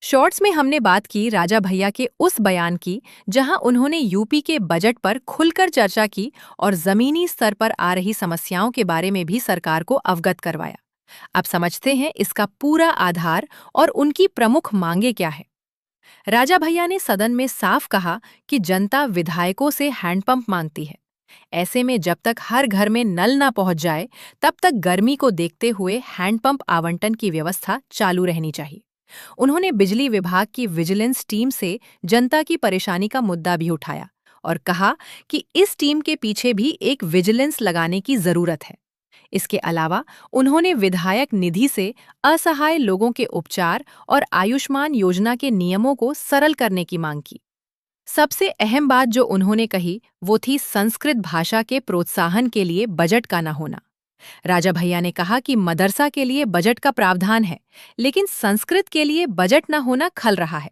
Shorts में हमने बात की राजा भैया के उस बयान की जहां उन्होंने यूपी के बजट पर खुलकर चर्चा की और जमीनी स्तर पर आ रही समस्याओं के बारे में भी सरकार को अवगत करवाया। अब समझते हैं इसका पूरा आधार और उनकी प्रमुख मांगे क्या है। राजा भैया ने सदन में साफ कहा कि जनता विधायकों से हैंडपंप मांगती है। ऐसे में जब तक हर घर में नल न पहुंच जाए तब तक गर्मी को देखते हुए हैंडपंप आवंटन की व्यवस्था चालू रहनी चाहिए। उन्होंने बिजली विभाग की विजिलेंस टीम से जनता की परेशानी का मुद्दा भी उठाया और कहा कि इस टीम के पीछे भी एक विजिलेंस लगाने की जरूरत है। इसके अलावा उन्होंने विधायक निधि से असहाय लोगों के उपचार और आयुष्मान योजना के नियमों को सरल करने की मांग की। सबसे अहम बात जो उन्होंने कही वो थी संस्कृत भाषा के प्रोत्साहन के लिए बजट का न होना। राजा भैया ने कहा कि मदरसा के लिए बजट का प्रावधान है, लेकिन संस्कृत के लिए बजट न होना खल रहा है।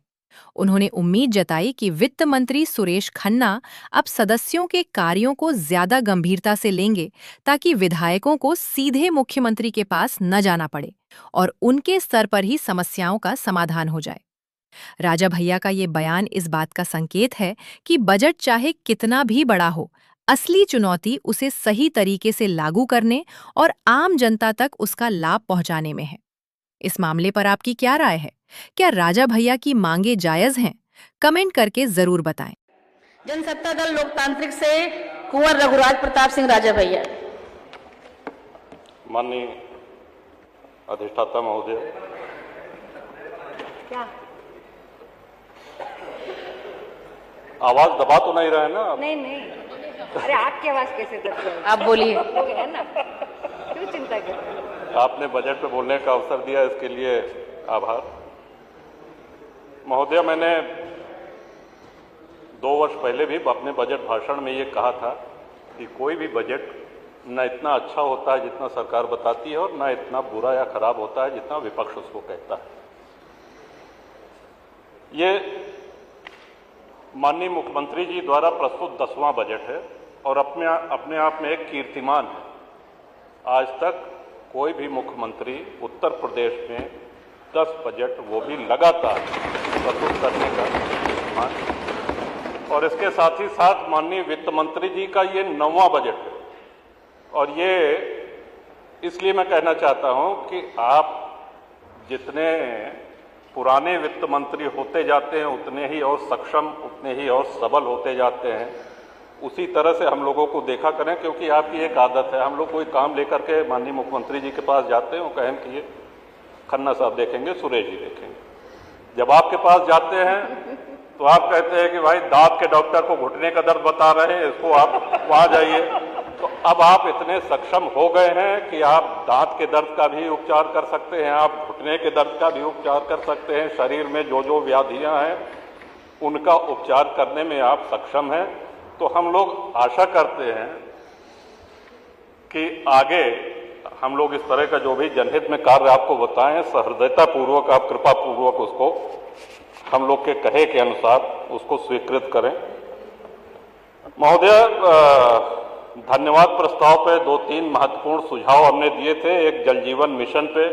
उन्होंने उम्मीद जताई कि वित्त मंत्री सुरेश खन्ना अब सदस्यों के कार्यों को ज्यादा गंभीरता से लेंगे ताकि विधायकों को सीधे मुख्यमंत्री के पास न जाना पड़े और उनके स्तर पर ही समस्याओं का समाधान हो जाए। राजा भैया का ये बयान इस बात का संकेत है कि बजट चाहे कितना भी बड़ा हो, असली चुनौती उसे सही तरीके से लागू करने और आम जनता तक उसका लाभ पहुंचाने में है। इस मामले पर आपकी क्या राय है? क्या राजा भैया की मांगे जायज हैं? कमेंट करके जरूर बताएं। जनसत्ता दल लोकतांत्रिक से कुंवर रघुराज प्रताप सिंह राजा भैया। माननीय अधिष्ठाता महोदय, क्या आवाज दबा तो नहीं रहे ना? नहीं, अरे आपकी आवाज कैसे दब जाएगी? आप बोलिए। हो गया ना, क्यों चिंता करते हैं? आपने बजट पे बोलने का अवसर दिया, इसके लिए आभार। महोदय, मैंने 2 वर्ष पहले भी अपने बजट भाषण में ये कहा था कि कोई भी बजट न इतना अच्छा होता है जितना सरकार बताती है और न इतना बुरा या खराब होता है जितना विपक्ष उसको कहता है। ये माननीय मुख्यमंत्री जी द्वारा प्रस्तुत 10वां बजट है और अपने आप में एक कीर्तिमान है। आज तक कोई भी मुख्यमंत्री उत्तर प्रदेश में 10 बजट, वो भी लगातार, प्रस्तुत करने का कीर्तिमान। और इसके साथ ही साथ माननीय वित्त मंत्री जी का ये 9वां बजट है। और ये इसलिए मैं कहना चाहता हूं कि आप जितने पुराने वित्त मंत्री होते जाते हैं उतने ही और सक्षम, उतने ही और सबल होते जाते हैं। उसी तरह से हम लोगों को देखा करें, क्योंकि आपकी एक आदत है, हम लोग कोई काम लेकर के माननीय मुख्यमंत्री जी के पास जाते हैं, वो कहें कि ये खन्ना साहब देखेंगे, सुरेश जी देखेंगे। जब आपके पास जाते हैं तो आप कहते हैं कि भाई दांत के डॉक्टर को घुटने का दर्द बता रहे हैं, इसको आप वहाँ जाइए। तो अब आप इतने सक्षम हो गए हैं कि आप दांत के दर्द का भी उपचार कर सकते हैं, आप घुटने के दर्द का भी उपचार कर सकते हैं। शरीर में जो जो व्याधियां हैं उनका उपचार करने में आप सक्षम हैं। तो हम लोग आशा करते हैं कि आगे हम लोग इस तरह का जो भी जनहित में कार्य आपको बताएं, सहृदयता पूर्वक, आप कृपा पूर्वक उसको हम लोग के कहे के अनुसार उसको स्वीकृत करें। महोदय, धन्यवाद प्रस्ताव पे 2-3 महत्वपूर्ण सुझाव हमने दिए थे। एक जल जीवन मिशन पे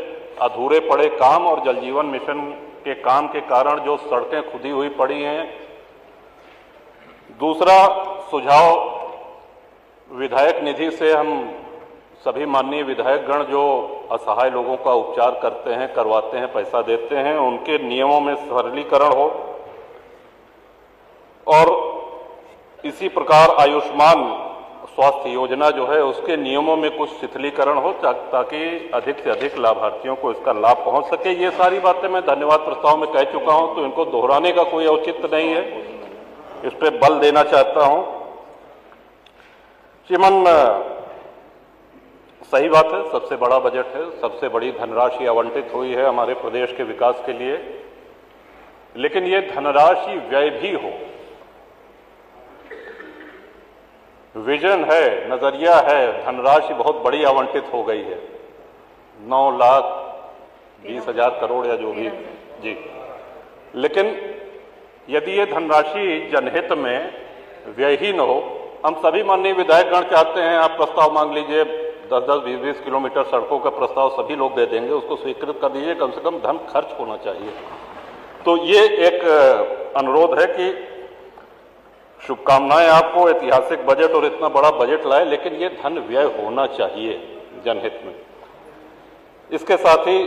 अधूरे पड़े काम और जल जीवन मिशन के काम के कारण जो सड़कें खुदी हुई पड़ी हैं। दूसरा सुझाव, विधायक निधि से हम सभी माननीय विधायकगण जो असहाय लोगों का उपचार करते हैं, करवाते हैं, पैसा देते हैं, उनके नियमों में सरलीकरण हो। और इसी प्रकार आयुष्मान स्वास्थ्य योजना जो है उसके नियमों में कुछ शिथिलीकरण हो ताकि अधिक से अधिक लाभार्थियों को इसका लाभ पहुंच सके। ये सारी बातें मैं धन्यवाद प्रस्ताव में कह चुका हूं, तो इनको दोहराने का कोई औचित्य नहीं है। इस पे बल देना चाहता हूं। श्रीमान, सही बात है, सबसे बड़ा बजट है, सबसे बड़ी धनराशि आवंटित हुई है हमारे प्रदेश के विकास के लिए, लेकिन ये धनराशि व्यय भी हो। विजन है, नजरिया है, धनराशि बहुत बड़ी आवंटित हो गई है, 9,20,000 करोड़ या जो भी जी। लेकिन यदि ये धनराशि जनहित में व्ययहीन हो, हम सभी माननीय विधायकगण चाहते हैं, आप प्रस्ताव मांग लीजिए, 10-10, 20-20 किलोमीटर सड़कों का प्रस्ताव सभी लोग दे देंगे, उसको स्वीकृत कर दीजिए। कम से कम धन खर्च होना चाहिए। तो ये एक अनुरोध है कि शुभकामनाएं आपको, ऐतिहासिक बजट और इतना बड़ा बजट लाए, लेकिन ये धन व्यय होना चाहिए जनहित में। इसके साथ ही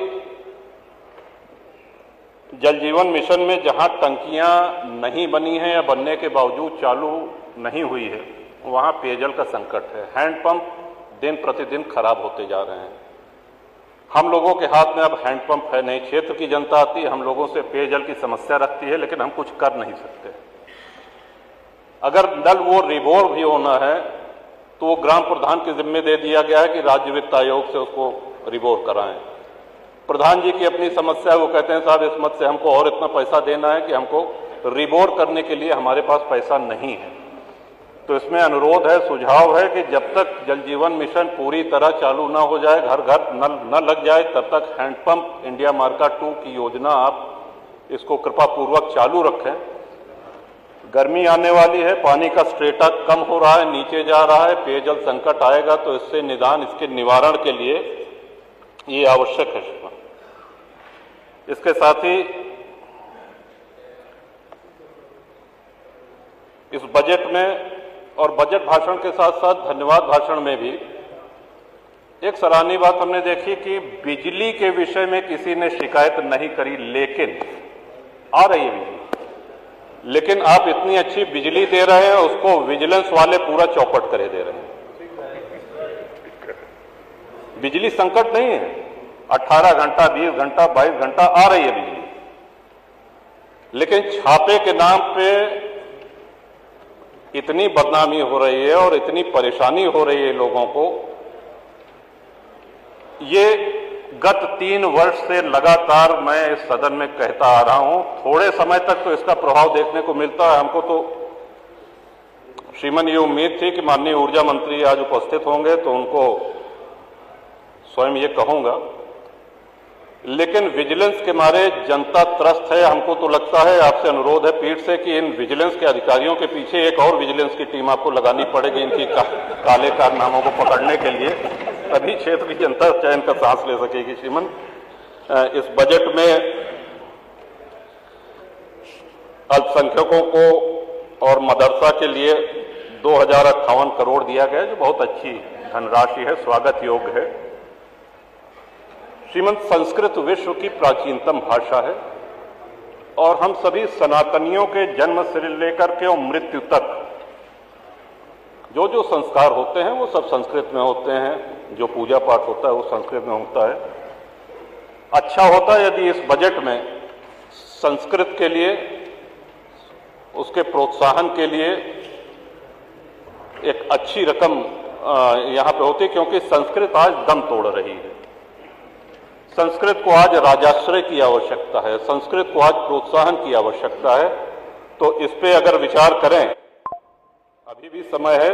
जल जीवन मिशन में जहां टंकियां नहीं बनी हैं या बनने के बावजूद चालू नहीं हुई है, वहां पेयजल का संकट है। हैंडपंप दिन प्रतिदिन खराब होते जा रहे हैं। हम लोगों के हाथ में अब हैंडपंप है नहीं। क्षेत्र की जनता आती है, हम लोगों से पेयजल की समस्या रखती है, लेकिन हम कुछ कर नहीं सकते। अगर नल वो रिबोर भी होना है तो वो ग्राम प्रधान के जिम्मे दे दिया गया है कि राज्य वित्त आयोग से उसको रिबोर कराएं। प्रधान जी की अपनी समस्या है, वो कहते हैं साहब इस मत से हमको और इतना पैसा देना है कि हमको रिबोर करने के लिए हमारे पास पैसा नहीं है। तो इसमें अनुरोध है, सुझाव है कि जब तक जल जीवन मिशन पूरी तरह चालू ना हो जाए, घर घर नल न लग जाए, तब तक हैंडपंप इंडिया मार्का 2 की योजना आप इसको कृपा पूर्वक चालू रखें। गर्मी आने वाली है, पानी का स्ट्रेटा कम हो रहा है, नीचे जा रहा है, पेयजल संकट आएगा, तो इससे निदान, इसके निवारण के लिए ये आवश्यक है। इसके साथ ही इस बजट में और बजट भाषण के साथ साथ धन्यवाद भाषण में भी एक सराहनीय बात हमने देखी कि बिजली के विषय में किसी ने शिकायत नहीं करी, लेकिन आ रही है बिजली, लेकिन आप इतनी अच्छी बिजली दे रहे हैं, उसको विजिलेंस वाले पूरा चौपट करे दे रहे हैं। बिजली संकट नहीं है, 18 घंटा, 20 घंटा, 22 घंटा आ रही है बिजली, लेकिन छापे के नाम पे इतनी बदनामी हो रही है और इतनी परेशानी हो रही है लोगों को। ये गत 3 वर्ष से लगातार मैं इस सदन में कहता आ रहा हूं। थोड़े समय तक तो इसका प्रभाव देखने को मिलता है हमको। तो श्रीमान ये उम्मीद थी कि माननीय ऊर्जा मंत्री आज उपस्थित होंगे तो उनको स्वयं ये कहूंगा, लेकिन विजिलेंस के मारे जनता त्रस्त है। हमको तो लगता है, आपसे अनुरोध है पीठ से, कि इन विजिलेंस के अधिकारियों के पीछे एक और विजिलेंस की टीम आपको लगानी पड़ेगी इनकी काले कारनामों को पकड़ने के लिए, तभी क्षेत्र की जनता चैन का सांस ले सकेगी। श्रीमन, इस बजट में अल्पसंख्यकों को और मदरसा के लिए 2058 करोड़ दिया गया, जो बहुत अच्छी धनराशि है, स्वागत योग्य है। श्रीमंत, संस्कृत विश्व की प्राचीनतम भाषा है और हम सभी सनातनियों के जन्म से लेकर के और मृत्यु तक जो जो संस्कार होते हैं वो सब संस्कृत में होते हैं। जो पूजा पाठ होता है वो संस्कृत में होता है। अच्छा होता है यदि इस बजट में संस्कृत के लिए, उसके प्रोत्साहन के लिए एक अच्छी रकम यहां पे होती, क्योंकि संस्कृत आज दम तोड़ रही है। संस्कृत को आज राजाश्रय की आवश्यकता है, संस्कृत को आज प्रोत्साहन की आवश्यकता है। तो इस पे अगर विचार करें, अभी भी समय है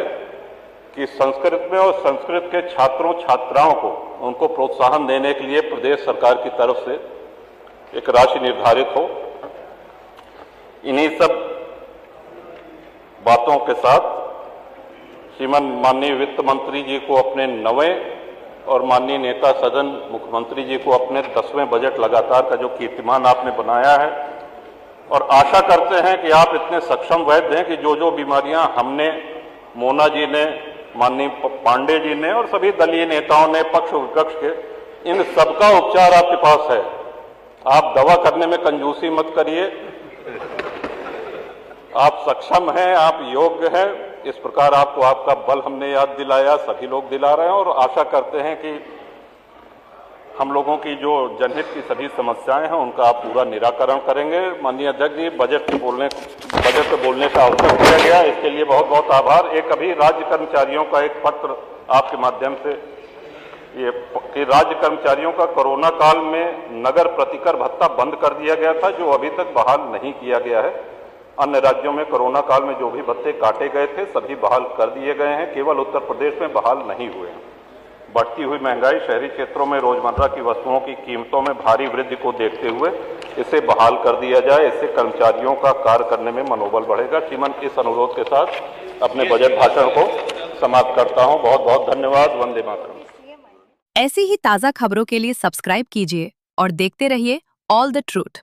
कि संस्कृत में और संस्कृत के छात्रों छात्राओं को, उनको प्रोत्साहन देने के लिए प्रदेश सरकार की तरफ से एक राशि निर्धारित हो। इन्हीं सब बातों के साथ श्रीमान माननीय वित्त मंत्री जी को अपने 9वें और माननीय नेता सदन मुख्यमंत्री जी को अपने 10वें बजट लगातार का जो कीर्तिमान आपने बनाया है, और आशा करते हैं कि आप इतने सक्षम वैद्य हैं कि जो जो बीमारियां हमने, मोना जी ने, माननीय पांडे जी ने और सभी दलीय नेताओं ने, पक्ष विपक्ष के, इन सबका उपचार आपके पास है। आप दवा करने में कंजूसी मत करिए। आप सक्षम हैं, आप योग्य हैं। इस प्रकार आपको आपका बल हमने याद दिलाया, सभी लोग दिला रहे हैं, और आशा करते हैं कि हम लोगों की जो जनहित की सभी समस्याएं हैं उनका आप पूरा निराकरण करेंगे। माननीय अध्यक्ष जी, बजट पे बोलने का अवसर दिया गया, इसके लिए बहुत बहुत आभार। एक अभी राज्य कर्मचारियों का एक पत्र आपके माध्यम से, ये कि राज्य कर्मचारियों का कोरोना काल में नगर प्रतिकर भत्ता बंद कर दिया गया था, जो अभी तक बहाल नहीं किया गया है। अन्य राज्यों में कोरोना काल में जो भी भत्ते काटे गए थे सभी बहाल कर दिए गए हैं, केवल उत्तर प्रदेश में बहाल नहीं हुए हैं। बढ़ती हुई महंगाई, शहरी क्षेत्रों में रोजमर्रा की वस्तुओं की कीमतों में भारी वृद्धि को देखते हुए इसे बहाल कर दिया जाए। इससे कर्मचारियों का कार्य करने में मनोबल बढ़ेगा। श्रीमान, इस अनुरोध के साथ अपने बजट भाषण को समाप्त करता हूं। बहुत बहुत धन्यवाद। वंदे मातरम। ऐसी ही ताज़ा खबरों के लिए सब्सक्राइब कीजिए और देखते रहिए ऑल द ट्रूथ।